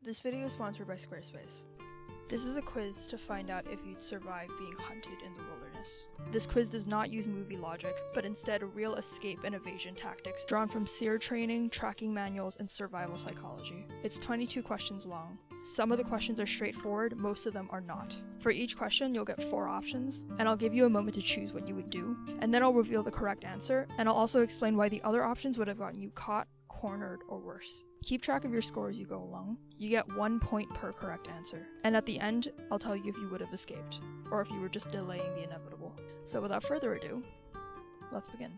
This video is sponsored by Squarespace. This is a quiz to find out if you'd survive being hunted in the wilderness. This quiz does not use movie logic, but instead real escape and evasion tactics drawn from SERE training, tracking manuals, and survival psychology. It's 22 questions long. Some of the questions are straightforward, most of them are not. For each question, you'll get 4 options, and I'll give you a moment to choose what you would do, and then I'll reveal the correct answer, and I'll also explain why the other options would have gotten you caught, cornered, or worse. Keep track of your score as you go along. You get 1 point per correct answer, and at the end, I'll tell you if you would have escaped, or if you were just delaying the inevitable. So without further ado, let's begin.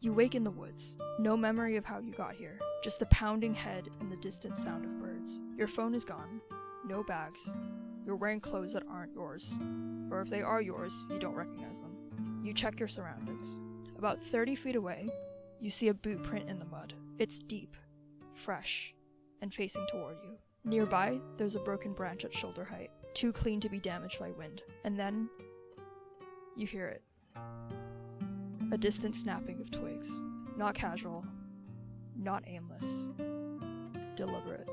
You wake in the woods. No memory of how you got here, just a pounding head and the distant sound of birds. Your phone is gone. No bags. You're wearing clothes that aren't yours, or if they are yours, you don't recognize them. You check your surroundings. About 30 feet away, you see a boot print in the mud. It's deep, fresh, and facing toward you. Nearby, there's a broken branch at shoulder height, too clean to be damaged by wind. And then, you hear it. A distant snapping of twigs. Not casual, not aimless, deliberate.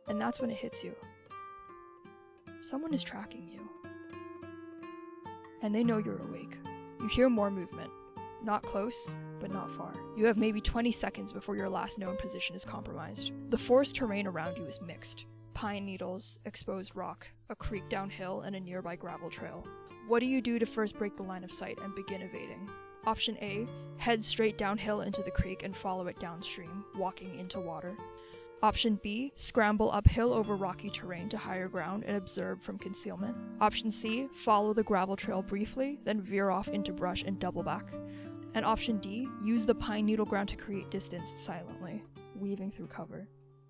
And that's when it hits you. Someone is tracking you. And they know you're awake. You hear more movement. Not close, but not far. You have maybe 20 seconds before your last known position is compromised. The forest terrain around you is mixed. Pine needles, exposed rock, a creek downhill, and a nearby gravel trail. What do you do to first break the line of sight and begin evading? Option A, head straight downhill into the creek and follow it downstream, walking into water. Option B, scramble uphill over rocky terrain to higher ground and observe from concealment. Option C, follow the gravel trail briefly, then veer off into brush and double back. And option D, use the pine needle ground to create distance silently, weaving through cover.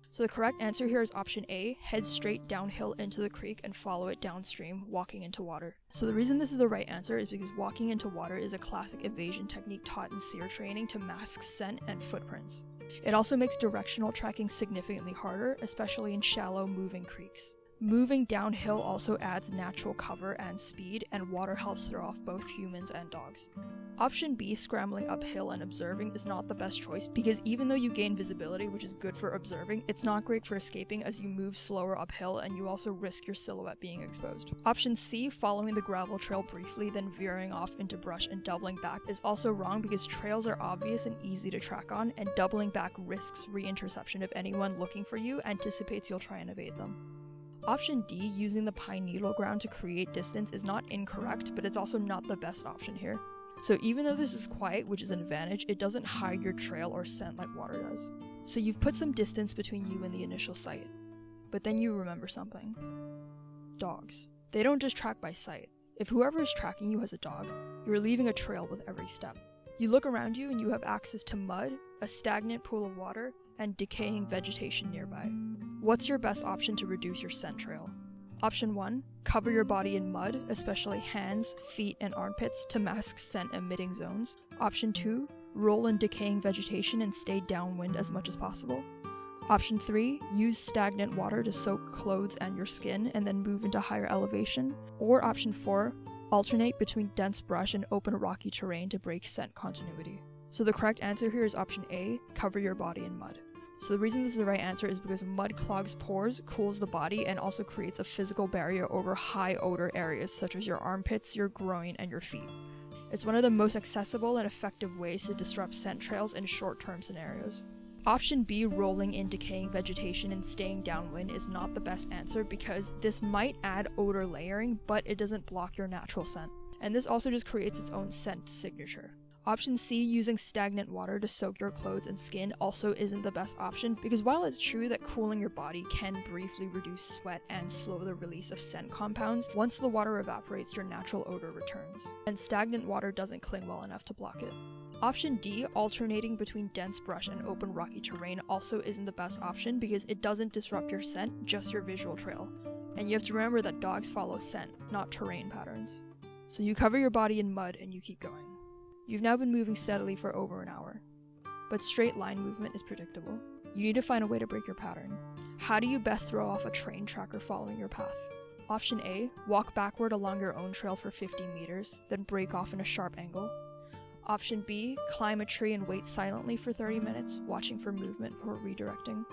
So the correct answer here is option A, head straight downhill into the creek and follow it downstream, walking into water. So the reason this is the right answer is because walking into water is a classic evasion technique taught in SERE training to mask scent and footprints. It also makes directional tracking significantly harder, especially in shallow, moving creeks. Moving downhill also adds natural cover and speed, and water helps throw off both humans and dogs. Option B, scrambling uphill and observing, is not the best choice because even though you gain visibility, which is good for observing, it's not great for escaping as you move slower uphill and you also risk your silhouette being exposed. Option C, following the gravel trail briefly, then veering off into brush and doubling back, is also wrong because trails are obvious and easy to track on, and doubling back risks reinterception if anyone looking for you anticipates you'll try and evade them. Option D, using the pine needle ground to create distance, is not incorrect, but it's also not the best option here. So even though this is quiet, which is an advantage, it doesn't hide your trail or scent like water does. So you've put some distance between you and the initial sight. But then you remember something. Dogs. They don't just track by sight. If whoever is tracking you has a dog, you're leaving a trail with every step. You look around you and you have access to mud, a stagnant pool of water, and decaying vegetation nearby. What's your best option to reduce your scent trail? Option 1, cover your body in mud, especially hands, feet, and armpits to mask scent-emitting zones. Option 2, roll in decaying vegetation and stay downwind as much as possible. Option 3, use stagnant water to soak clothes and your skin and then move into higher elevation. Or option 4, alternate between dense brush and open rocky terrain to break scent continuity. So the correct answer here is option A, cover your body in mud. So the reason this is the right answer is because mud clogs pores, cools the body, and also creates a physical barrier over high odor areas such as your armpits, your groin, and your feet. It's one of the most accessible and effective ways to disrupt scent trails in short-term scenarios. Option B, rolling in decaying vegetation and staying downwind, is not the best answer because this might add odor layering, but it doesn't block your natural scent. And this also just creates its own scent signature. Option C, using stagnant water to soak your clothes and skin, also isn't the best option because while it's true that cooling your body can briefly reduce sweat and slow the release of scent compounds, once the water evaporates, your natural odor returns, and stagnant water doesn't cling well enough to block it. Option D, alternating between dense brush and open rocky terrain, also isn't the best option because it doesn't disrupt your scent, just your visual trail. And you have to remember that dogs follow scent, not terrain patterns. So you cover your body in mud and you keep going. You've now been moving steadily for over an hour, but straight line movement is predictable. You need to find a way to break your pattern. How do you best throw off a train tracker following your path? Option A, walk backward along your own trail for 50 meters, then break off in a sharp angle. Option B, climb a tree and wait silently for 30 minutes, watching for movement before redirecting.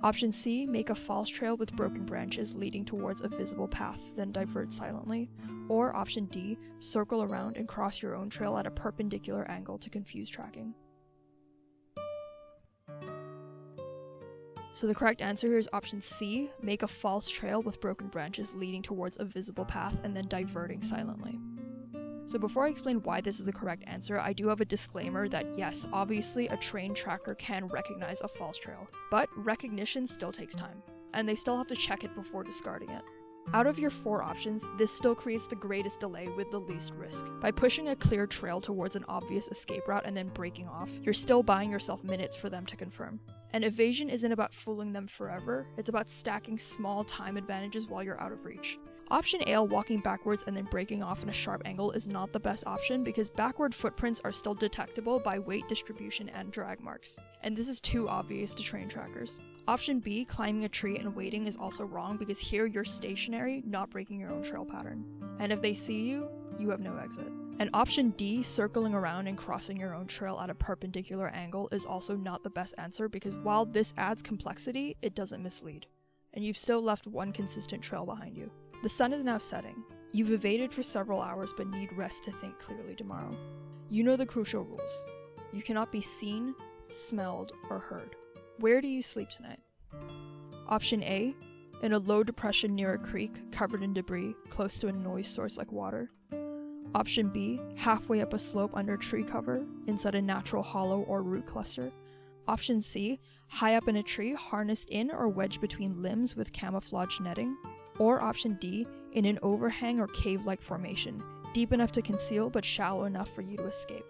Option C, make a false trail with broken branches leading towards a visible path, then divert silently. Or option D, circle around and cross your own trail at a perpendicular angle to confuse tracking. So the correct answer here is option C, make a false trail with broken branches leading towards a visible path and then diverting silently. So before I explain why this is the correct answer, I do have a disclaimer that yes, obviously a trained tracker can recognize a false trail, but recognition still takes time, and they still have to check it before discarding it. Out of your 4 options, this still creates the greatest delay with the least risk. By pushing a clear trail towards an obvious escape route and then breaking off, you're still buying yourself minutes for them to confirm. And evasion isn't about fooling them forever, it's about stacking small time advantages while you're out of reach. Option A, walking backwards and then breaking off in a sharp angle, is not the best option because backward footprints are still detectable by weight distribution and drag marks, and this is too obvious to train trackers. Option B, climbing a tree and waiting, is also wrong because here you're stationary, not breaking your own trail pattern. And if they see you, you have no exit. And option D, circling around and crossing your own trail at a perpendicular angle, is also not the best answer because while this adds complexity, it doesn't mislead. And you've still left one consistent trail behind you. The sun is now setting. You've evaded for several hours but need rest to think clearly tomorrow. You know the crucial rules. You cannot be seen, smelled, or heard. Where do you sleep tonight? Option A, in a low depression near a creek, covered in debris, close to a noise source like water. Option B, halfway up a slope under tree cover, inside a natural hollow or root cluster. Option C, high up in a tree, harnessed in or wedged between limbs with camouflage netting. Or option D, in an overhang or cave-like formation, deep enough to conceal but shallow enough for you to escape.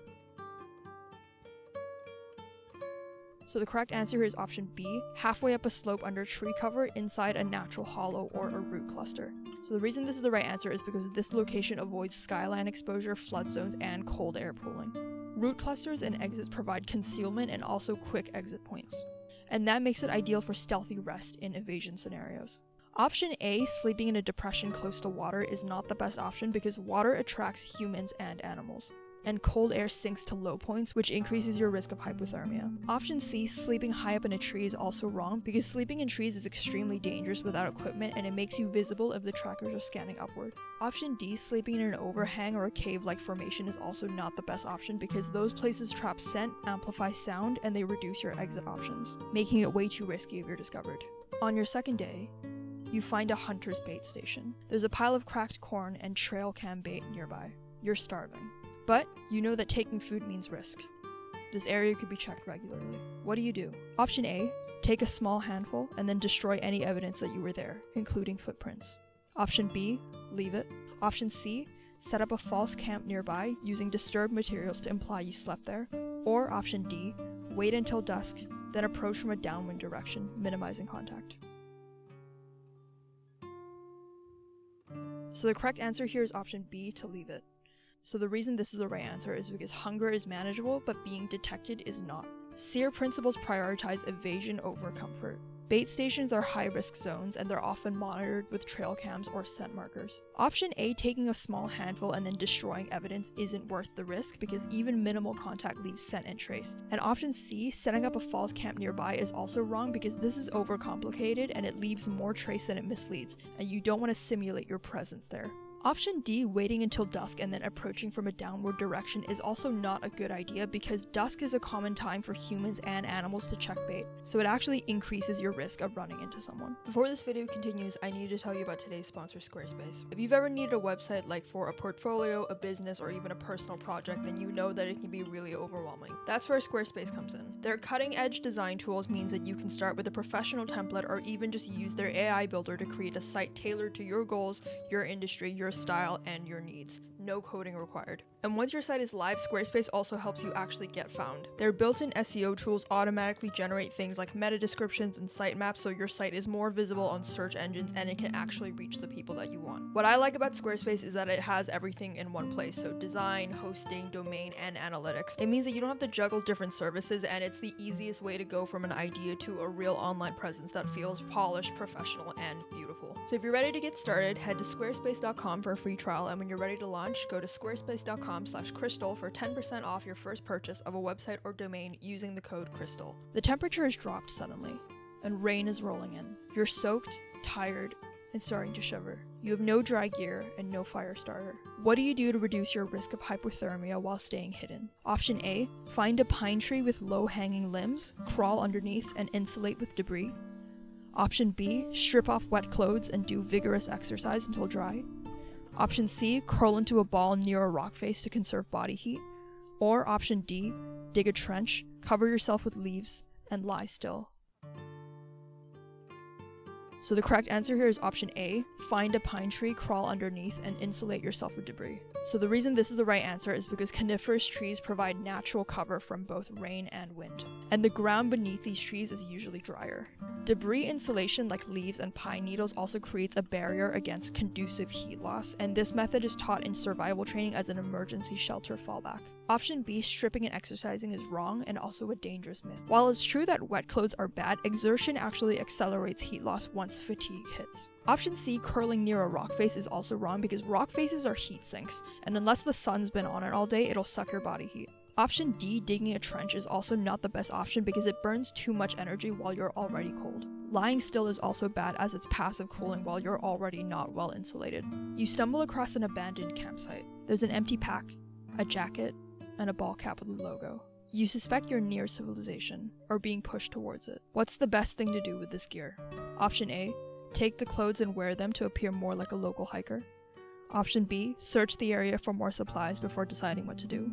So the correct answer here is option B, halfway up a slope under tree cover inside a natural hollow or a root cluster. So the reason this is the right answer is because this location avoids skyline exposure, flood zones, and cold air pooling. Root clusters and exits provide concealment and also quick exit points, and that makes it ideal for stealthy rest in evasion scenarios. Option A, sleeping in a depression close to water, is not the best option because water attracts humans and animals, and cold air sinks to low points, which increases your risk of hypothermia. Option C, sleeping high up in a tree, is also wrong because sleeping in trees is extremely dangerous without equipment and it makes you visible if the trackers are scanning upward. Option D, sleeping in an overhang or a cave-like formation, is also not the best option because those places trap scent, amplify sound, and they reduce your exit options, making it way too risky if you're discovered. On your second day, you find a hunter's bait station. There's a pile of cracked corn and trail cam bait nearby. You're starving. But you know that taking food means risk. This area could be checked regularly. What do? Option A, take a small handful and then destroy any evidence that you were there, including footprints. Option B, leave it. Option C, set up a false camp nearby using disturbed materials to imply you slept there. Or option D, wait until dusk, then approach from a downwind direction, minimizing contact. So the correct answer here is option B, to leave it. So the reason this is the right answer is because hunger is manageable, but being detected is not. SERE principles prioritize evasion over comfort. Bait stations are high-risk zones, and they're often monitored with trail cams or scent markers. Option A, taking a small handful and then destroying evidence, isn't worth the risk because even minimal contact leaves scent and trace. And option C, setting up a false camp nearby, is also wrong because this is overcomplicated and it leaves more trace than it misleads, and you don't want to simulate your presence there. Option D, waiting until dusk and then approaching from a downward direction, is also not a good idea because dusk is a common time for humans and animals to check bait, so it actually increases your risk of running into someone. Before this video continues, I need to tell you about today's sponsor, Squarespace. If you've ever needed a website like for a portfolio, a business, or even a personal project, then you know that it can be really overwhelming. That's where Squarespace comes in. Their cutting-edge design tools means that you can start with a professional template or even just use their AI builder to create a site tailored to your goals, your industry, your style, and your needs. No coding required. And once your site is live, Squarespace also helps you actually get found. Their built-in SEO tools automatically generate things like meta descriptions and sitemaps, so your site is more visible on search engines and it can actually reach the people that you want. What I like about Squarespace is that it has everything in one place, so design, hosting, domain, and analytics. It means that you don't have to juggle different services, and it's the easiest way to go from an idea to a real online presence that feels polished, professional, and beautiful. So if you're ready to get started, head to squarespace.com for a free trial, and when you're ready to launch, go to squarespace.com/crystal for 10% off your first purchase of a website or domain using the code CRYSTAL. The temperature has dropped suddenly, and rain is rolling in. You're soaked, tired, and starting to shiver. You have no dry gear and no fire starter. What do you do to reduce your risk of hypothermia while staying hidden? Option A, find a pine tree with low-hanging limbs, crawl underneath, and insulate with debris. Option B, strip off wet clothes and do vigorous exercise until dry. Option C, curl into a ball near a rock face to conserve body heat. Or option D, dig a trench, cover yourself with leaves, and lie still. So the correct answer here is option A, find a pine tree, crawl underneath, and insulate yourself with debris. So the reason this is the right answer is because coniferous trees provide natural cover from both rain and wind, and the ground beneath these trees is usually drier. Debris insulation like leaves and pine needles also creates a barrier against conducive heat loss, and this method is taught in survival training as an emergency shelter fallback. Option B, stripping and exercising, is wrong and also a dangerous myth. While it's true that wet clothes are bad, exertion actually accelerates heat loss once fatigue hits. Option C, curling near a rock face, is also wrong because rock faces are heat sinks, and unless the sun's been on it all day, it'll suck your body heat. Option D, digging a trench, is also not the best option because it burns too much energy while you're already cold. Lying still is also bad as it's passive cooling while you're already not well insulated. You stumble across an abandoned campsite. There's an empty pack, a jacket, and a ball cap with a logo. You suspect you're near civilization, or being pushed towards it. What's the best thing to do with this gear? Option A, take the clothes and wear them to appear more like a local hiker. Option B, search the area for more supplies before deciding what to do.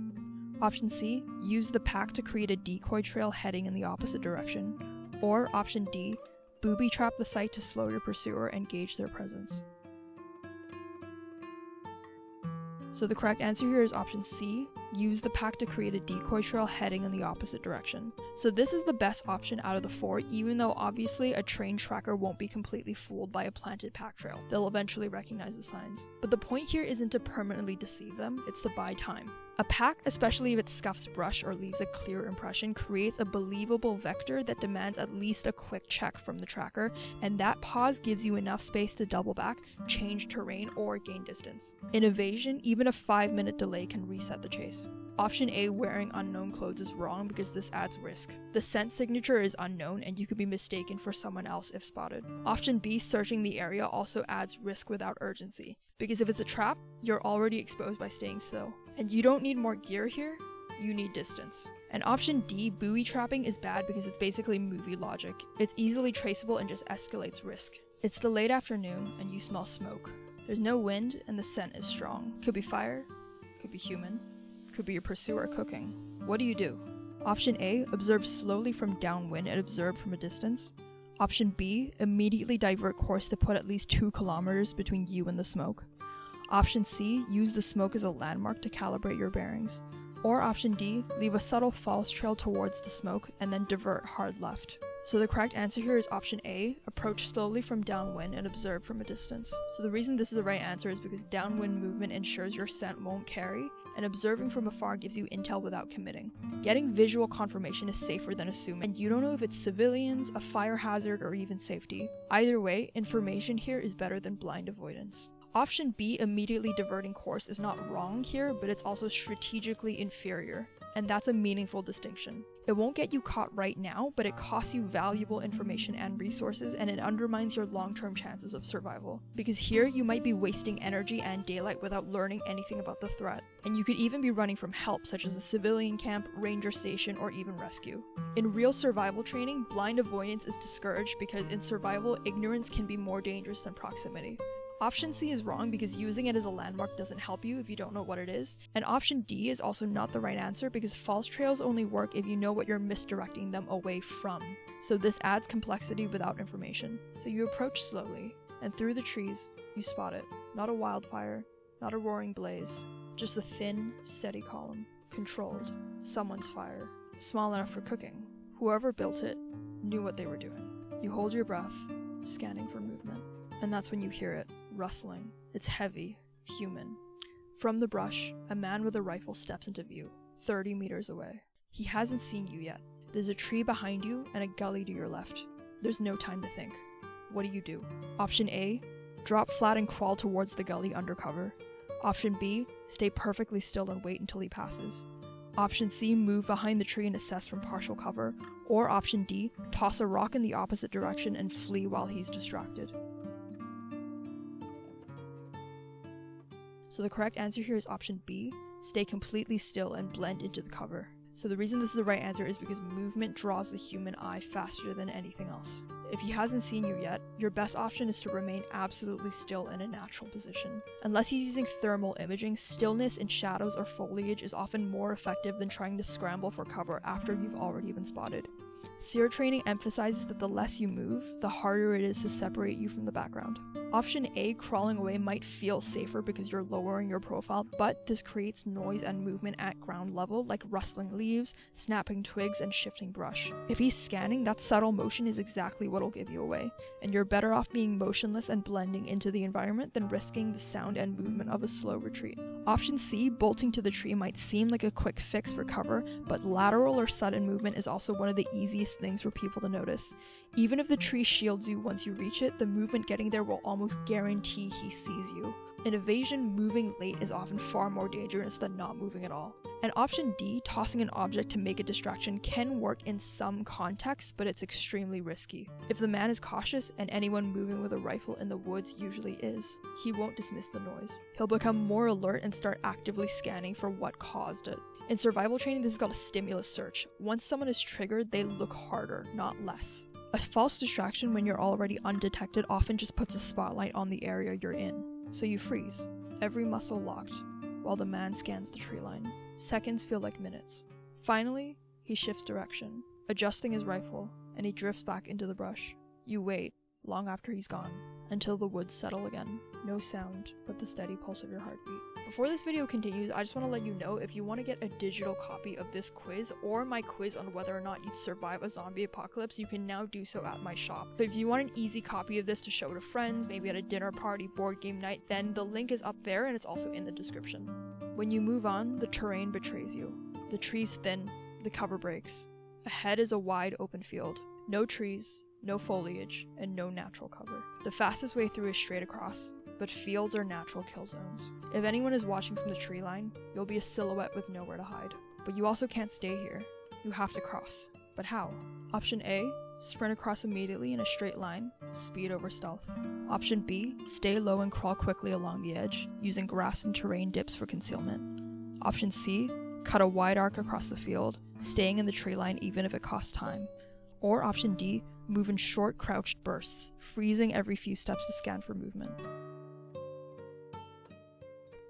Option C, use the pack to create a decoy trail heading in the opposite direction. Or option D, booby trap the site to slow your pursuer and gauge their presence. So the correct answer here is option C, use the pack to create a decoy trail heading in the opposite direction. So this is the best option out of the four, even though obviously a trained tracker won't be completely fooled by a planted pack trail. They'll eventually recognize the signs. But the point here isn't to permanently deceive them, it's to buy time. A pack, especially if it scuffs brush or leaves a clear impression, creates a believable vector that demands at least a quick check from the tracker, and that pause gives you enough space to double back, change terrain, or gain distance. In evasion, even a 5-minute delay can reset the chase. Option A, wearing unknown clothes, is wrong because this adds risk. The scent signature is unknown and you could be mistaken for someone else if spotted. Option B, searching the area, also adds risk without urgency, because if it's a trap, you're already exposed by staying still. And you don't need more gear here, you need distance. And option D, buoy trapping, is bad because it's basically movie logic. It's easily traceable and just escalates risk. It's the late afternoon and you smell smoke. There's no wind and the scent is strong. Could be fire, could be human, could be your pursuer cooking. What do you do? Option A, observe slowly from downwind and observe from a distance. Option B, immediately divert course to put at least 2 kilometers between you and the smoke. Option C, use the smoke as a landmark to calibrate your bearings. Or option D, leave a subtle false trail towards the smoke and then divert hard left. So the correct answer here is option A, approach slowly from downwind and observe from a distance. So the reason this is the right answer is because downwind movement ensures your scent won't carry, and observing from afar gives you intel without committing. Getting visual confirmation is safer than assuming, and you don't know if it's civilians, a fire hazard, or even safety. Either way, information here is better than blind avoidance. Option B, immediately diverting course, is not wrong here, but it's also strategically inferior, and that's a meaningful distinction. It won't get you caught right now, but it costs you valuable information and resources, and it undermines your long-term chances of survival. Because here, you might be wasting energy and daylight without learning anything about the threat, and you could even be running from help, such as a civilian camp, ranger station, or even rescue. In real survival training, blind avoidance is discouraged because in survival, ignorance can be more dangerous than proximity. Option C is wrong because using it as a landmark doesn't help you if you don't know what it is. And option D is also not the right answer because false trails only work if you know what you're misdirecting them away from. So this adds complexity without information. So you approach slowly, and through the trees, you spot it. Not a wildfire, not a roaring blaze, just a thin, steady column. Controlled. Someone's fire. Small enough for cooking. Whoever built it knew what they were doing. You hold your breath, scanning for movement. And that's when you hear it. Rustling. It's heavy, human. From the brush, a man with a rifle steps into view, 30 meters away. He hasn't seen you yet. There's a tree behind you and a gully to your left. There's no time to think. What do? Option A, drop flat and crawl towards the gully under cover. Option B, stay perfectly still and wait until he passes. Option C, move behind the tree and assess from partial cover. Or option D, toss a rock in the opposite direction and flee while he's distracted. So the correct answer here is option B, stay completely still and blend into the cover. So the reason this is the right answer is because movement draws the human eye faster than anything else. If he hasn't seen you yet, your best option is to remain absolutely still in a natural position. Unless he's using thermal imaging, stillness in shadows or foliage is often more effective than trying to scramble for cover after you've already been spotted. SERE training emphasizes that the less you move, the harder it is to separate you from the background. Option A, crawling away, might feel safer because you're lowering your profile, but this creates noise and movement at ground level, like rustling leaves, snapping twigs, and shifting brush. If he's scanning, that subtle motion is exactly what'll give you away, and you're better off being motionless and blending into the environment than risking the sound and movement of a slow retreat. Option C, bolting to the tree, might seem like a quick fix for cover, but lateral or sudden movement is also one of the easiest things for people to notice. Even if the tree shields you once you reach it, the movement getting there will almost guarantee he sees you. In evasion, moving late is often far more dangerous than not moving at all. And option D, tossing an object to make a distraction, can work in some contexts, but it's extremely risky. If the man is cautious, and anyone moving with a rifle in the woods usually is, he won't dismiss the noise. He'll become more alert and start actively scanning for what caused it. In survival training, this is called a stimulus search. Once someone is triggered, they look harder, not less. A false distraction when you're already undetected often just puts a spotlight on the area you're in. So you freeze, every muscle locked, while the man scans the tree line. Seconds feel like minutes. Finally, he shifts direction, adjusting his rifle, and he drifts back into the brush. You wait, long after he's gone, until the woods settle again. No sound, but the steady pulse of your heartbeat. Before this video continues, I just want to let you know if you want to get a digital copy of this quiz or my quiz on whether or not you'd survive a zombie apocalypse, you can now do so at my shop. So if you want an easy copy of this to show to friends, maybe at a dinner party, board game night, then the link is up there and it's also in the description. When you move on, the terrain betrays you. The tree's thin, the cover breaks. Ahead is a wide open field. No trees, no foliage, and no natural cover. The fastest way through is straight across, but fields are natural kill zones. If anyone is watching from the tree line, you'll be a silhouette with nowhere to hide. But you also can't stay here. You have to cross. But how? Option A, sprint across immediately in a straight line, speed over stealth. Option B, stay low and crawl quickly along the edge, using grass and terrain dips for concealment. Option C, cut a wide arc across the field, staying in the tree line even if it costs time. Or option D, move in short crouched bursts, freezing every few steps to scan for movement.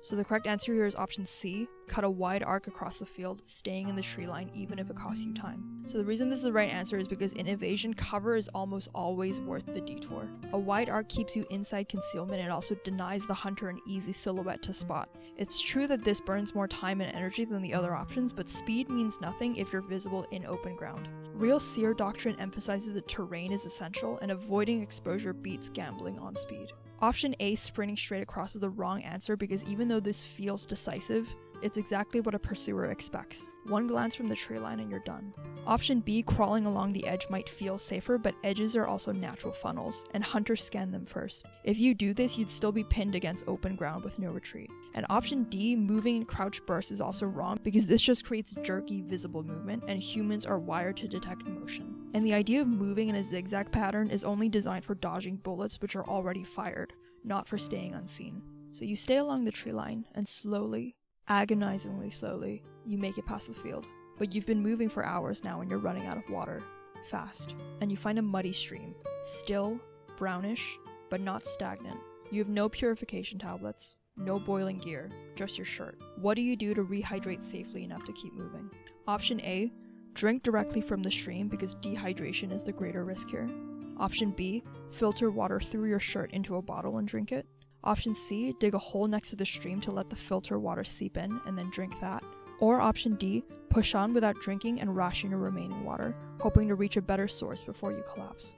So the correct answer here is option C, cut a wide arc across the field, staying in the tree line even if it costs you time. So the reason this is the right answer is because in evasion, cover is almost always worth the detour. A wide arc keeps you inside concealment and also denies the hunter an easy silhouette to spot. It's true that this burns more time and energy than the other options, but speed means nothing if you're visible in open ground. Real SERE doctrine emphasizes that terrain is essential and avoiding exposure beats gambling on speed. Option A, sprinting straight across, is the wrong answer because even though this feels decisive, it's exactly what a pursuer expects. One glance from the tree line and you're done. Option B, crawling along the edge, might feel safer, but edges are also natural funnels, and hunters scan them first. If you do this, you'd still be pinned against open ground with no retreat. And option D, moving in crouch bursts, is also wrong because this just creates jerky, visible movement, and humans are wired to detect motion. And the idea of moving in a zigzag pattern is only designed for dodging bullets which are already fired, not for staying unseen. So you stay along the tree line, and slowly, agonizingly slowly, you make it past the field. But you've been moving for hours now and you're running out of water, fast. And you find a muddy stream, still, brownish, but not stagnant. You have no purification tablets, no boiling gear, just your shirt. What do you do to rehydrate safely enough to keep moving? Option A, drink directly from the stream because dehydration is the greater risk here. Option B, filter water through your shirt into a bottle and drink it. Option C, dig a hole next to the stream to let the filter water seep in and then drink that. Or option D, push on without drinking and ration your remaining water, hoping to reach a better source before you collapse.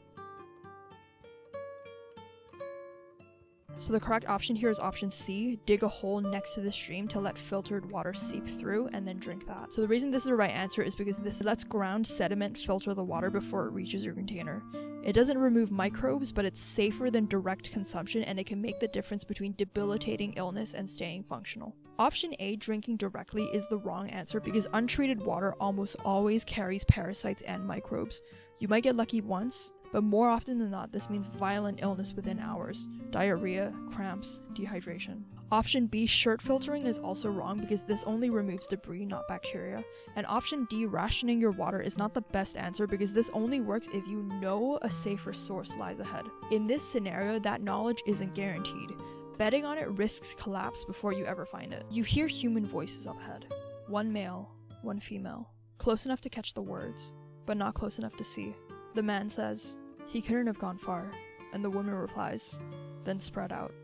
So the correct option here is option C, dig a hole next to the stream to let filtered water seep through and then drink that. So the reason this is the right answer is because this lets ground sediment filter the water before it reaches your container. It doesn't remove microbes, but it's safer than direct consumption, and it can make the difference between debilitating illness and staying functional. Option A, drinking directly, is the wrong answer because untreated water almost always carries parasites and microbes. You might get lucky once, but more often than not, this means violent illness within hours: diarrhea, cramps, dehydration. Option B, shirt filtering, is also wrong because this only removes debris, not bacteria. And option D, rationing your water, is not the best answer because this only works if you know a safer source lies ahead. In this scenario, that knowledge isn't guaranteed. Betting on it risks collapse before you ever find it. You hear human voices up ahead. One male, one female. Close enough to catch the words, but not close enough to see. The man says, "He couldn't have gone far," and the woman replies, "Then spread out."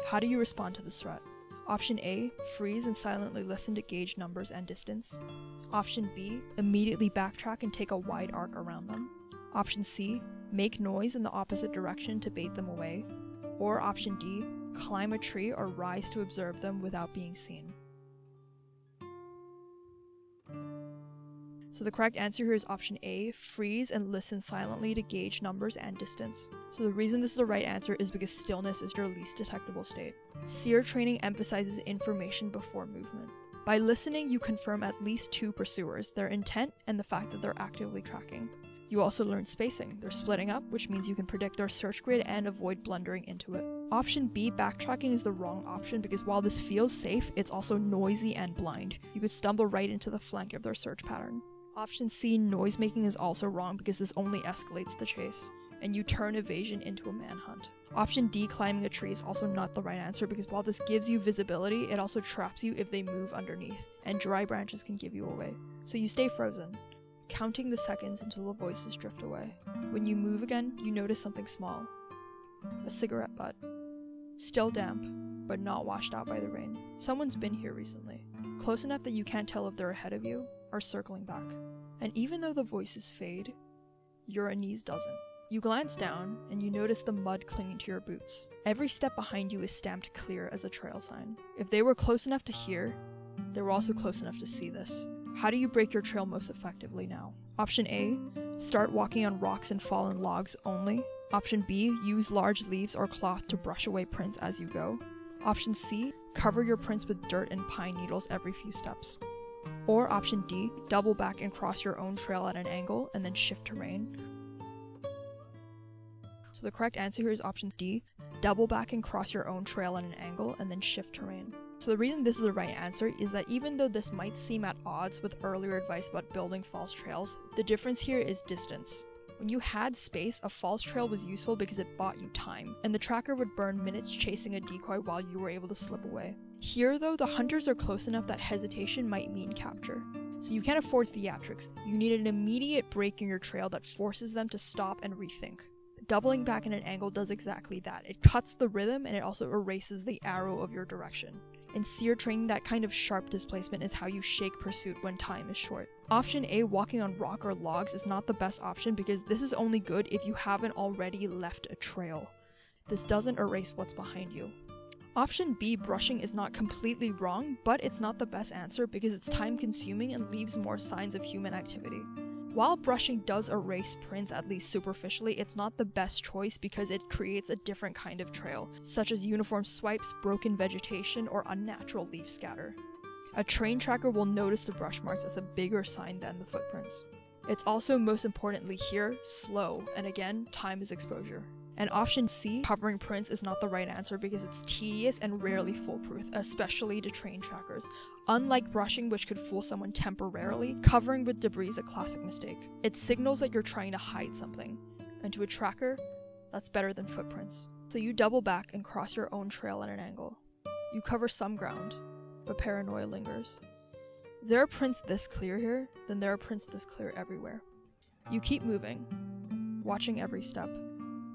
How do you respond to this threat? Option A, freeze and silently listen to gauge numbers and distance. Option B, immediately backtrack and take a wide arc around them. Option C, make noise in the opposite direction to bait them away. Or option D, climb a tree or rise to observe them without being seen. So the correct answer here is option A, freeze and listen silently to gauge numbers and distance. So the reason this is the right answer is because stillness is your least detectable state. SERE training emphasizes information before movement. By listening, you confirm at least two pursuers, their intent, and the fact that they're actively tracking. You also learn spacing. They're splitting up, which means you can predict their search grid and avoid blundering into it. Option B, backtracking, is the wrong option because while this feels safe, it's also noisy and blind. You could stumble right into the flank of their search pattern. Option C, noisemaking, is also wrong because this only escalates the chase, and you turn evasion into a manhunt. Option D, climbing a tree, is also not the right answer because while this gives you visibility, it also traps you if they move underneath, and dry branches can give you away. So you stay frozen, counting the seconds until the voices drift away. When you move again, you notice something small. A cigarette butt. Still damp, but not washed out by the rain. Someone's been here recently. Close enough that you can't tell if they're ahead of you or circling back. And even though the voices fade, your unease doesn't. You glance down and you notice the mud clinging to your boots. Every step behind you is stamped clear as a trail sign. If they were close enough to hear, they were also close enough to see this. How do you break your trail most effectively now? Option A, start walking on rocks and fallen logs only. Option B, use large leaves or cloth to brush away prints as you go. Option C, cover your prints with dirt and pine needles every few steps. Or option D, double back and cross your own trail at an angle and then shift terrain. So the correct answer here is option D, double back and cross your own trail at an angle and then shift terrain. So the reason this is the right answer is that even though this might seem at odds with earlier advice about building false trails, the difference here is distance. When you had space, a false trail was useful because it bought you time, and the tracker would burn minutes chasing a decoy while you were able to slip away. Here though, the hunters are close enough that hesitation might mean capture. So you can't afford theatrics. You need an immediate break in your trail that forces them to stop and rethink. Doubling back in an angle does exactly that. It cuts the rhythm and it also erases the arrow of your direction. In SERE training, that kind of sharp displacement is how you shake pursuit when time is short. Option A, walking on rock or logs, is not the best option because this is only good if you haven't already left a trail. This doesn't erase what's behind you. Option B, brushing, is not completely wrong, but it's not the best answer because it's time consuming and leaves more signs of human activity. While brushing does erase prints, at least superficially, it's not the best choice because it creates a different kind of trail, such as uniform swipes, broken vegetation, or unnatural leaf scatter. A train tracker will notice the brush marks as a bigger sign than the footprints. It's also, most importantly here, slow, and again, time is exposure. And option C, covering prints, is not the right answer because it's tedious and rarely foolproof, especially to train trackers. Unlike brushing, which could fool someone temporarily, covering with debris is a classic mistake. It signals that you're trying to hide something, and to a tracker, that's better than footprints. So you double back and cross your own trail at an angle. You cover some ground, but paranoia lingers. If there are prints this clear here, then there are prints this clear everywhere. You keep moving, watching every step,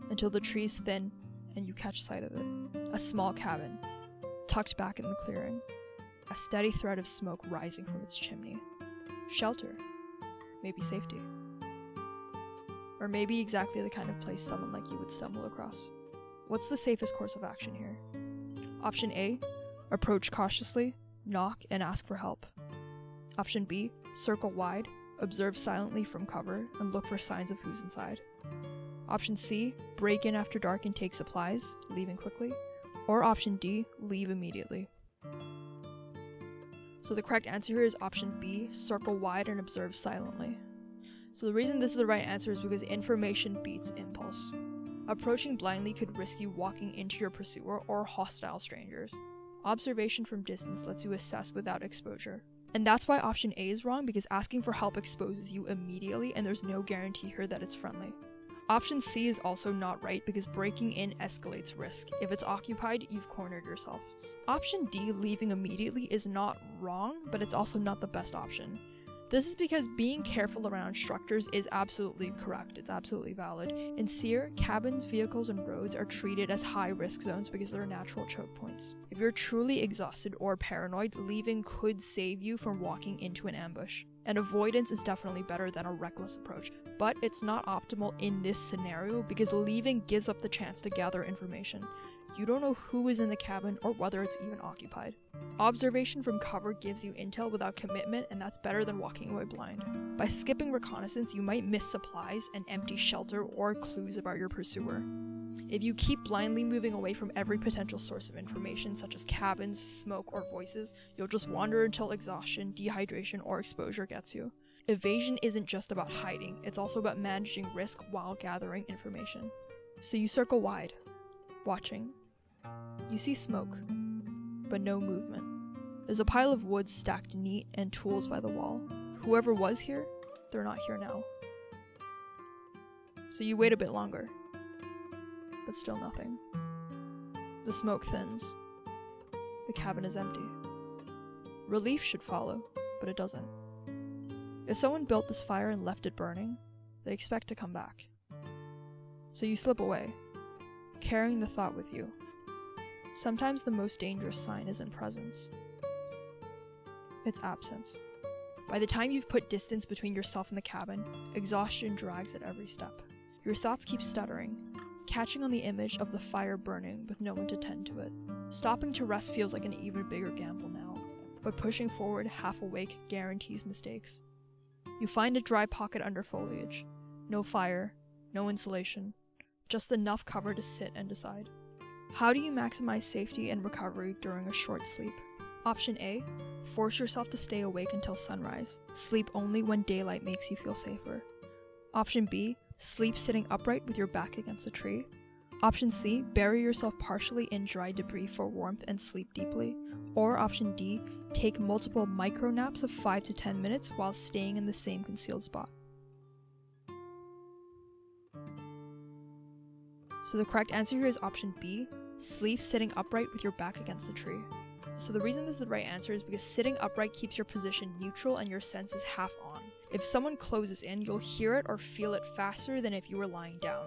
until the trees thin and you catch sight of it. A small cabin, tucked back in the clearing. A steady thread of smoke rising from its chimney. Shelter. Maybe safety. Or maybe exactly the kind of place someone like you would stumble across. What's the safest course of action here? Option A, approach cautiously, knock, and ask for help. Option B, circle wide, observe silently from cover, and look for signs of who's inside. Option C, break in after dark and take supplies, leaving quickly. Or option D, leave immediately. So the correct answer here is option B, circle wide and observe silently. So the reason this is the right answer is because information beats impulse. Approaching blindly could risk you walking into your pursuer or hostile strangers. Observation from distance lets you assess without exposure. And that's why option A is wrong, because asking for help exposes you immediately and there's no guarantee here that it's friendly. Option C is also not right because breaking in escalates risk. If it's occupied, you've cornered yourself. Option D, leaving immediately, is not wrong, but it's also not the best option. This is because being careful around structures is absolutely correct, it's absolutely valid. In SERE, cabins, vehicles, and roads are treated as high-risk zones because they're natural choke points. If you're truly exhausted or paranoid, leaving could save you from walking into an ambush. And avoidance is definitely better than a reckless approach, but it's not optimal in this scenario because leaving gives up the chance to gather information. You don't know who is in the cabin or whether it's even occupied. Observation from cover gives you intel without commitment, and that's better than walking away blind. By skipping reconnaissance, you might miss supplies, an empty shelter, or clues about your pursuer. If you keep blindly moving away from every potential source of information, such as cabins, smoke, or voices, you'll just wander until exhaustion, dehydration, or exposure gets you. Evasion isn't just about hiding, it's also about managing risk while gathering information. So you circle wide, watching. You see smoke, but no movement. There's a pile of wood stacked neat and tools by the wall. Whoever was here, they're not here now. So you wait a bit longer, but still nothing. The smoke thins. The cabin is empty. Relief should follow, but it doesn't. If someone built this fire and left it burning, they expect to come back. So you slip away, carrying the thought with you. Sometimes the most dangerous sign isn't presence. It's absence. By the time you've put distance between yourself and the cabin, exhaustion drags at every step. Your thoughts keep stuttering, catching on the image of the fire burning with no one to tend to it. Stopping to rest feels like an even bigger gamble now, but pushing forward half awake guarantees mistakes. You find a dry pocket under foliage. No fire, no insulation, just enough cover to sit and decide. How do you maximize safety and recovery during a short sleep? Option A, force yourself to stay awake until sunrise. Sleep only when daylight makes you feel safer. Option B, sleep sitting upright with your back against a tree. Option C, bury yourself partially in dry debris for warmth and sleep deeply. Or option D, take multiple micro naps of 5 to 10 minutes while staying in the same concealed spot. So the correct answer here is option B, sleep sitting upright with your back against a tree. So the reason this is the right answer is because sitting upright keeps your position neutral and your senses half on. If someone closes in, you'll hear it or feel it faster than if you were lying down.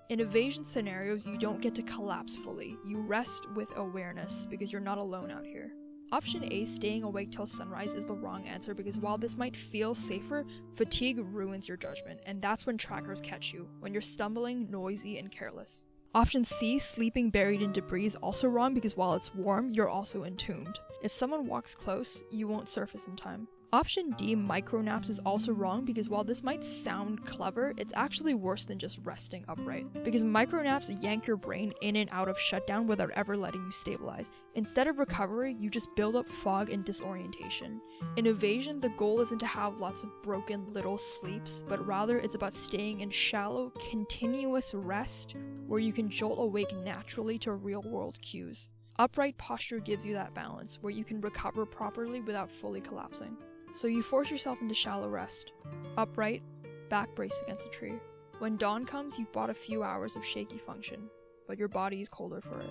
In evasion scenarios, you don't get to collapse fully. You rest with awareness because you're not alone out here. Option A, staying awake till sunrise, is the wrong answer because while this might feel safer, fatigue ruins your judgment, and that's when trackers catch you, when you're stumbling, noisy, and careless. Option C, sleeping buried in debris, is also wrong because while it's warm, you're also entombed. If someone walks close, you won't surface in time. Option D, micronaps, is also wrong because while this might sound clever, it's actually worse than just resting upright. Because micronaps yank your brain in and out of shutdown without ever letting you stabilize. Instead of recovery, you just build up fog and disorientation. In evasion, the goal isn't to have lots of broken little sleeps, but rather it's about staying in shallow, continuous rest where you can jolt awake naturally to real-world cues. Upright posture gives you that balance, where you can recover properly without fully collapsing. So you force yourself into shallow rest. Upright, back braced against a tree. When dawn comes, you've bought a few hours of shaky function, but your body is colder for it.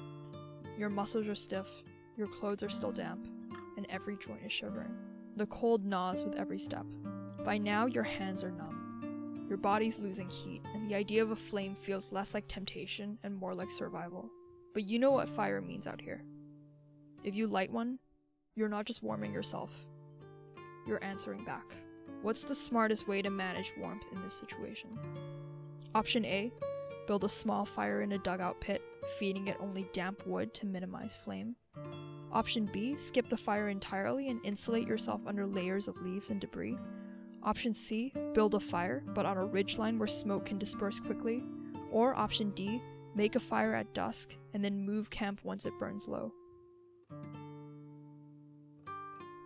Your muscles are stiff, your clothes are still damp, and every joint is shivering. The cold gnaws with every step. By now, your hands are numb. Your body's losing heat, and the idea of a flame feels less like temptation and more like survival. But you know what fire means out here. If you light one, you're not just warming yourself, you're answering back. What's the smartest way to manage warmth in this situation? Option A, build a small fire in a dugout pit, feeding it only damp wood to minimize flame. Option B, skip the fire entirely and insulate yourself under layers of leaves and debris. Option C, build a fire, but on a ridgeline where smoke can disperse quickly. Or option D, make a fire at dusk and then move camp once it burns low.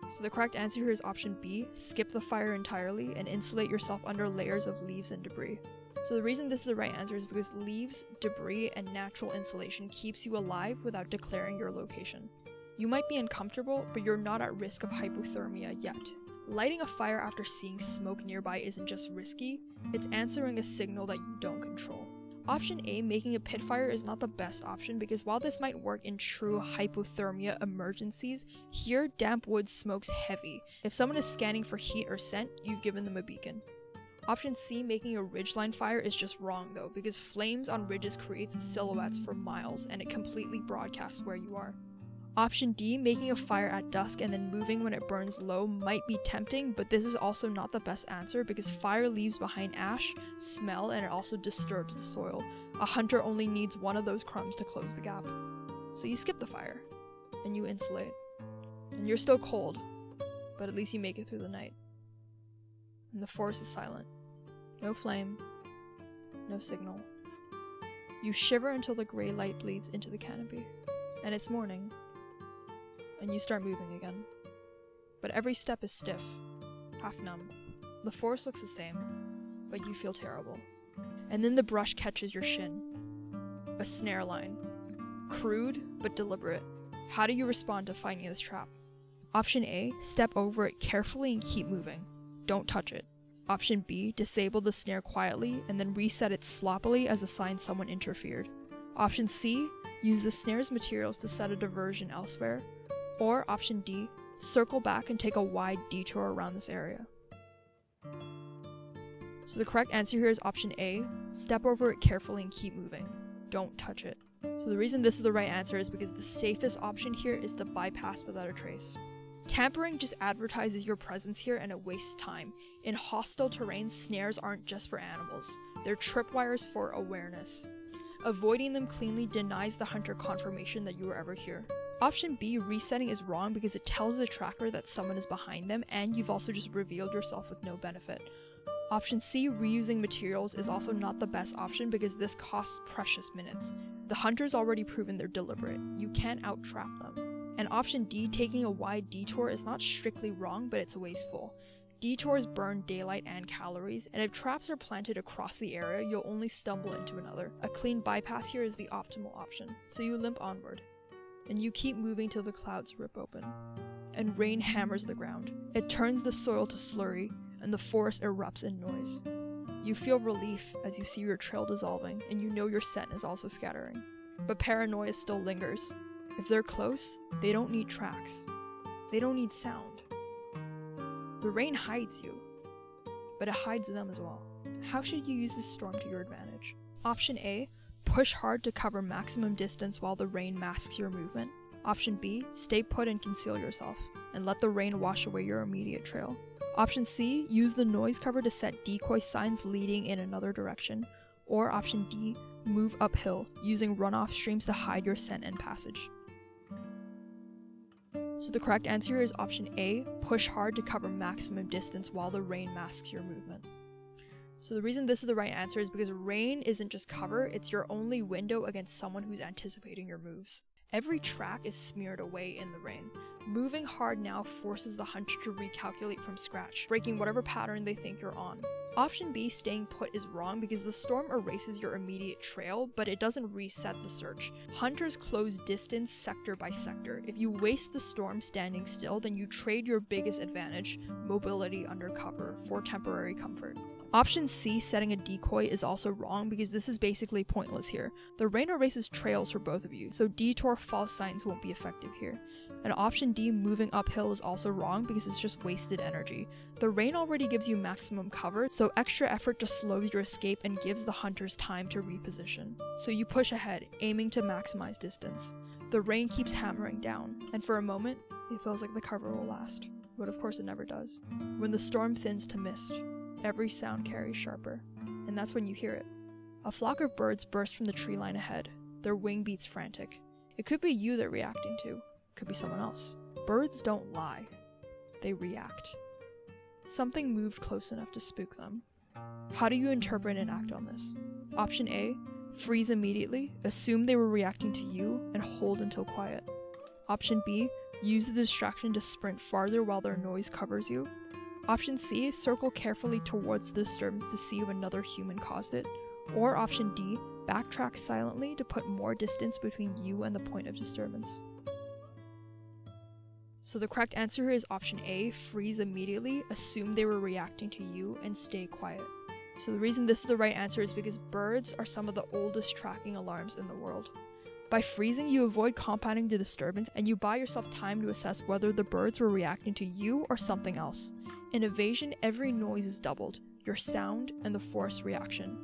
So the correct answer here is option B, skip the fire entirely and insulate yourself under layers of leaves and debris. So the reason this is the right answer is because leaves, debris, and natural insulation keeps you alive without declaring your location. You might be uncomfortable, but you're not at risk of hypothermia yet. Lighting a fire after seeing smoke nearby isn't just risky, it's answering a signal that you don't control. Option A, making a pit fire, is not the best option because while this might work in true hypothermia emergencies, here damp wood smokes heavy. If someone is scanning for heat or scent, you've given them a beacon. Option C, making a ridgeline fire, is just wrong though, because flames on ridges creates silhouettes for miles and it completely broadcasts where you are. Option D, making a fire at dusk and then moving when it burns low, might be tempting, but this is also not the best answer because fire leaves behind ash, smell, and it also disturbs the soil. A hunter only needs one of those crumbs to close the gap. So you skip the fire, and you insulate. And you're still cold, but at least you make it through the night. And the forest is silent. No flame, no signal. You shiver until the gray light bleeds into the canopy. And it's morning. And you start moving again. But every step is stiff, half numb. The forest looks the same, but you feel terrible. And then the brush catches your shin. A snare line. Crude, but deliberate. How do you respond to finding this trap? Option A, step over it carefully and keep moving. Don't touch it. Option B, disable the snare quietly and then reset it sloppily as a sign someone interfered. Option C, use the snare's materials to set a diversion elsewhere. Or option D, circle back and take a wide detour around this area. So the correct answer here is option A, step over it carefully and keep moving. Don't touch it. So the reason this is the right answer is because the safest option here is to bypass without a trace. Tampering just advertises your presence here and it wastes time. In hostile terrain, snares aren't just for animals. They're tripwires for awareness. Avoiding them cleanly denies the hunter confirmation that you were ever here. Option B, resetting, is wrong because it tells the tracker that someone is behind them and you've also just revealed yourself with no benefit. Option C, reusing materials, is also not the best option because this costs precious minutes. The hunter's already proven they're deliberate. You can't out-trap them. And option D, taking a wide detour, is not strictly wrong, but it's wasteful. Detours burn daylight and calories, and if traps are planted across the area, you'll only stumble into another. A clean bypass here is the optimal option, so you limp onward. And you keep moving till the clouds rip open. And rain hammers the ground. It turns the soil to slurry, and the forest erupts in noise. You feel relief as you see your trail dissolving, and you know your scent is also scattering. But paranoia still lingers. If they're close, they don't need tracks. They don't need sound. The rain hides you, but it hides them as well. How should you use this storm to your advantage? Option A, push hard to cover maximum distance while the rain masks your movement. Option B, stay put and conceal yourself, and let the rain wash away your immediate trail. Option C, use the noise cover to set decoy signs leading in another direction. Or option D, move uphill, using runoff streams to hide your scent and passage. So the correct answer is option A, push hard to cover maximum distance while the rain masks your movement. So the reason this is the right answer is because rain isn't just cover, it's your only window against someone who's anticipating your moves. Every track is smeared away in the rain. Moving hard now forces the hunter to recalculate from scratch, breaking whatever pattern they think you're on. Option B, staying put, is wrong because the storm erases your immediate trail, but it doesn't reset the search. Hunters close distance sector by sector. If you waste the storm standing still, then you trade your biggest advantage, mobility under cover, for temporary comfort. Option C, setting a decoy, is also wrong because this is basically pointless here. The rain erases trails for both of you, so detour false signs won't be effective here. And option D, moving uphill, is also wrong because it's just wasted energy. The rain already gives you maximum cover, so extra effort just slows your escape and gives the hunters time to reposition. So you push ahead, aiming to maximize distance. The rain keeps hammering down, and for a moment, it feels like the cover will last. But of course it never does. When the storm thins to mist, every sound carries sharper, and that's when you hear it. A flock of birds burst from the tree line ahead, their wing beats frantic. It could be you they're reacting to, could be someone else. Birds don't lie, they react. Something moved close enough to spook them. How do you interpret and act on this? Option A, freeze immediately, assume they were reacting to you, and hold until quiet. Option B, use the distraction to sprint farther while their noise covers you. Option C, circle carefully towards the disturbance to see if another human caused it. Or option D, backtrack silently to put more distance between you and the point of disturbance. So the correct answer here is option A, freeze immediately, assume they were reacting to you, and stay quiet. So the reason this is the right answer is because birds are some of the oldest tracking alarms in the world. By freezing, you avoid compounding the disturbance and you buy yourself time to assess whether the birds were reacting to you or something else. In evasion, every noise is doubled, your sound and the force reaction.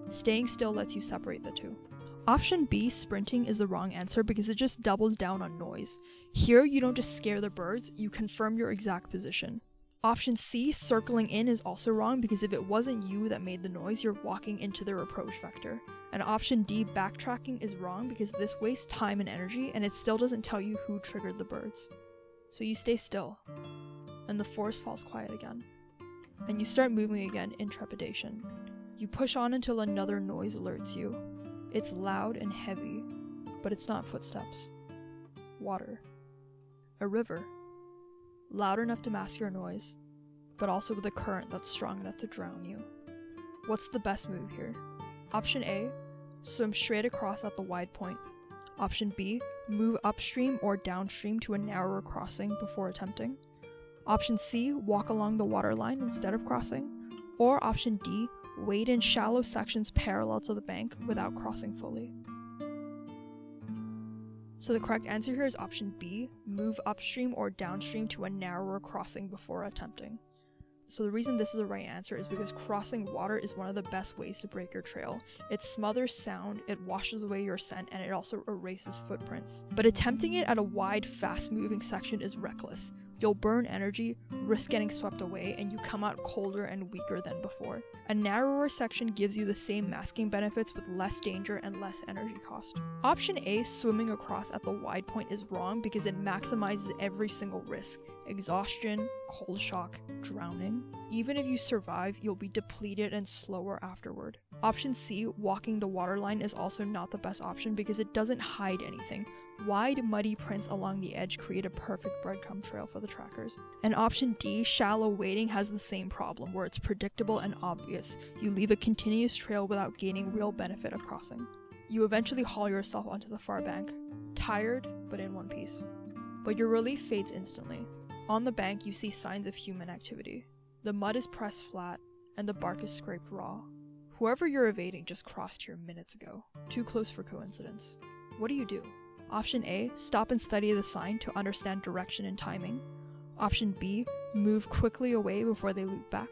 Staying still lets you separate the two. Option B, sprinting, is the wrong answer because it just doubles down on noise. Here, you don't just scare the birds, you confirm your exact position. Option C, circling in, is also wrong because if it wasn't you that made the noise, you're walking into their approach vector. And option D, backtracking, is wrong because this wastes time and energy and it still doesn't tell you who triggered the birds. So you stay still, and the force falls quiet again. And you start moving again in trepidation. You push on until another noise alerts you. It's loud and heavy, but it's not footsteps. Water. A river. Loud enough to mask your noise, but also with a current that's strong enough to drown you. What's the best move here? Option A, swim straight across at the wide point. Option B, move upstream or downstream to a narrower crossing before attempting. Option C, walk along the water line instead of crossing. Or option D, wade in shallow sections parallel to the bank without crossing fully. So the correct answer here is option B, move upstream or downstream to a narrower crossing before attempting. So the reason this is the right answer is because crossing water is one of the best ways to break your trail. It smothers sound, it washes away your scent, and it also erases footprints. But attempting it at a wide, fast-moving section is reckless. You'll burn energy, risk getting swept away, and you come out colder and weaker than before. A narrower section gives you the same masking benefits with less danger and less energy cost. Option A, swimming across at the wide point, is wrong because it maximizes every single risk. Exhaustion, cold shock, drowning. Even if you survive, you'll be depleted and slower afterward. Option C, walking the waterline, is also not the best option because it doesn't hide anything. Wide, muddy prints along the edge create a perfect breadcrumb trail for the trackers. And option D, shallow wading, has the same problem, where it's predictable and obvious. You leave a continuous trail without gaining real benefit of crossing. You eventually haul yourself onto the far bank, tired but in one piece. But your relief fades instantly. On the bank, you see signs of human activity. The mud is pressed flat, and the bark is scraped raw. Whoever you're evading just crossed here minutes ago. Too close for coincidence. What do? Option A, stop and study the sign to understand direction and timing. Option B, move quickly away before they loop back.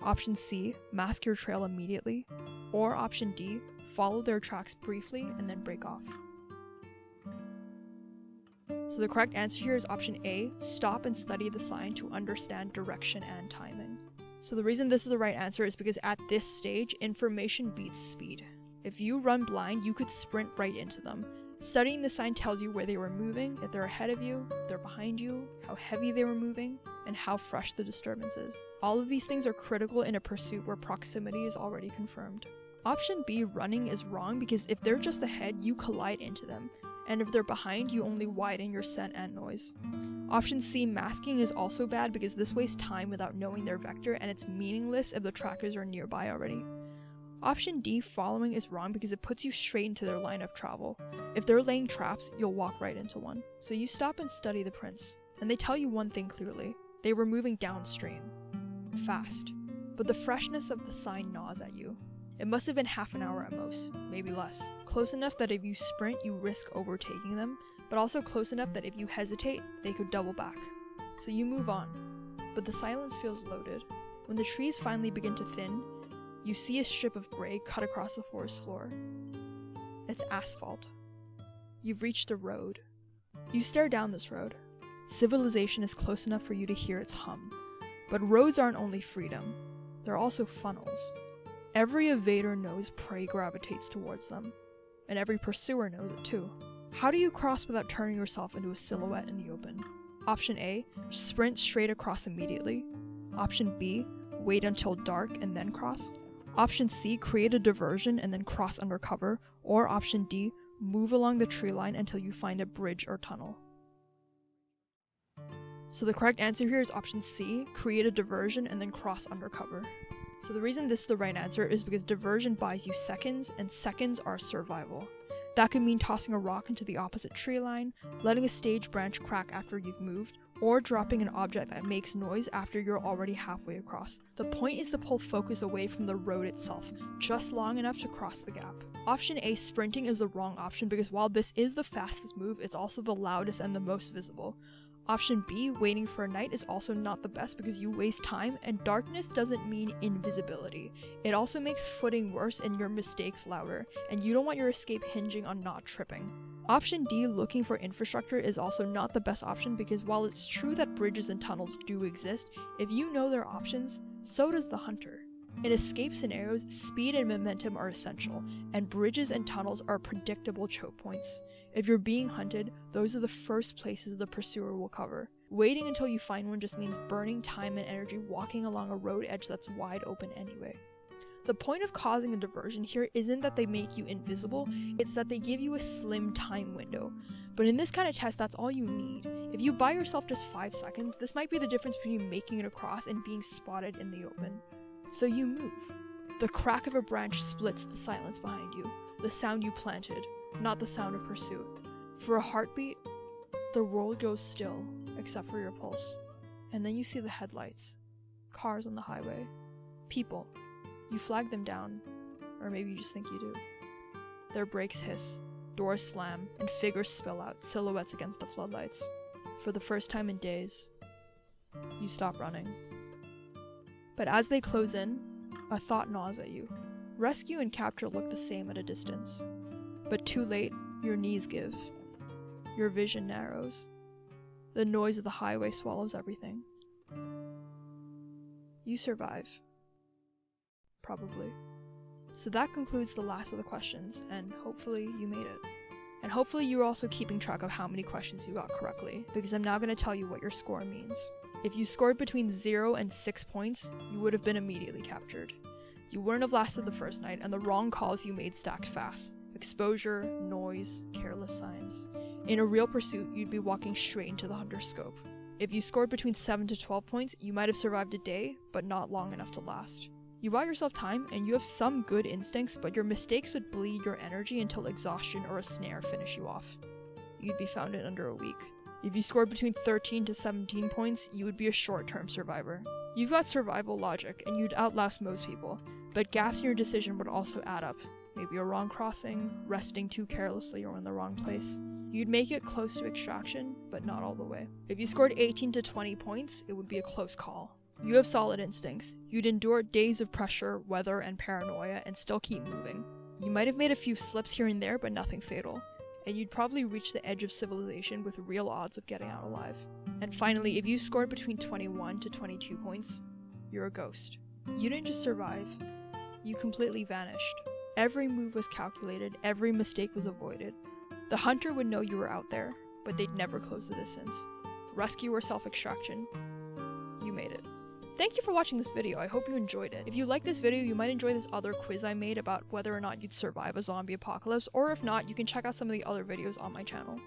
Option C, mask your trail immediately. Or option D, follow their tracks briefly and then break off. So the correct answer here is option A, stop and study the sign to understand direction and timing. So the reason this is the right answer is because at this stage, information beats speed. If you run blind, you could sprint right into them. Studying the sign tells you where they were moving, if they're ahead of you, if they're behind you, how heavy they were moving, and how fresh the disturbance is. All of these things are critical in a pursuit where proximity is already confirmed. Option B, running, is wrong because if they're just ahead, you collide into them, and if they're behind, you only widen your scent and noise. Option C, masking, is also bad because this wastes time without knowing their vector, and it's meaningless if the trackers are nearby already. Option D, following, is wrong because it puts you straight into their line of travel. If they're laying traps, you'll walk right into one. So you stop and study the prints, and they tell you one thing clearly. They were moving downstream. Fast. But the freshness of the sign gnaws at you. It must have been half an hour at most, maybe less. Close enough that if you sprint, you risk overtaking them, but also close enough that if you hesitate, they could double back. So you move on. But the silence feels loaded. When the trees finally begin to thin, you see a strip of gray cut across the forest floor. It's asphalt. You've reached a road. You stare down this road. Civilization is close enough for you to hear its hum. But roads aren't only freedom, they're also funnels. Every evader knows prey gravitates towards them, and every pursuer knows it too. How do you cross without turning yourself into a silhouette in the open? Option A, sprint straight across immediately. Option B, wait until dark and then cross. Option C, create a diversion and then cross undercover. Or option D, move along the tree line until you find a bridge or tunnel. So the correct answer here is option C, create a diversion and then cross undercover. So the reason this is the right answer is because diversion buys you seconds, and seconds are survival. That could mean tossing a rock into the opposite tree line, letting a stage branch crack after you've moved, or dropping an object that makes noise after you're already halfway across. The point is to pull focus away from the road itself, just long enough to cross the gap. Option A, sprinting, is the wrong option because while this is the fastest move, it's also the loudest and the most visible. Option B, waiting for a night, is also not the best because you waste time, and darkness doesn't mean invisibility. It also makes footing worse and your mistakes louder, and you don't want your escape hinging on not tripping. Option D, looking for infrastructure, is also not the best option because while it's true that bridges and tunnels do exist, if you know their options, so does the hunter. In escape scenarios, speed and momentum are essential, and bridges and tunnels are predictable choke points. If you're being hunted, those are the first places the pursuer will cover. Waiting until you find one just means burning time and energy walking along a road edge that's wide open anyway. The point of causing a diversion here isn't that they make you invisible, it's that they give you a slim time window. But in this kind of test, that's all you need. If you buy yourself just 5 seconds, this might be the difference between making it across and being spotted in the open. So you move. The crack of a branch splits the silence behind you, the sound you planted, not the sound of pursuit. For a heartbeat, the world goes still, except for your pulse. And then you see the headlights, cars on the highway, people. You flag them down, or maybe you just think you do. Their brakes hiss, doors slam, and figures spill out, silhouettes against the floodlights. For the first time in days, you stop running. But as they close in, a thought gnaws at you. Rescue and capture look the same at a distance. But too late, your knees give. Your vision narrows. The noise of the highway swallows everything. You survive. Probably. So that concludes the last of the questions, and hopefully you made it. And hopefully you're also keeping track of how many questions you got correctly, because I'm now going to tell you what your score means. If you scored between 0 and 6 points, you would have been immediately captured. You wouldn't have lasted the first night, and the wrong calls you made stacked fast. Exposure, noise, careless signs. In a real pursuit, you'd be walking straight into the hunter's scope. If you scored between 7 to 12 points, you might have survived a day, but not long enough to last. You bought yourself time, and you have some good instincts, but your mistakes would bleed your energy until exhaustion or a snare finish you off. You'd be found in under a week. If you scored between 13 to 17 points, you would be a short-term survivor. You've got survival logic, and you'd outlast most people, but gaps in your decision would also add up. Maybe a wrong crossing, resting too carelessly, or in the wrong place. You'd make it close to extraction, but not all the way. If you scored 18 to 20 points, it would be a close call. You have solid instincts. You'd endure days of pressure, weather, and paranoia, and still keep moving. You might have made a few slips here and there, but nothing fatal. And you'd probably reach the edge of civilization with real odds of getting out alive. And finally, if you scored between 21 to 22 points, you're a ghost. You didn't just survive, you completely vanished. Every move was calculated, every mistake was avoided. The hunter would know you were out there, but they'd never close the distance. Rescue or self-extraction, you made it. Thank you for watching this video, I hope you enjoyed it. If you like this video, you might enjoy this other quiz I made about whether or not you'd survive a zombie apocalypse, or if not, you can check out some of the other videos on my channel.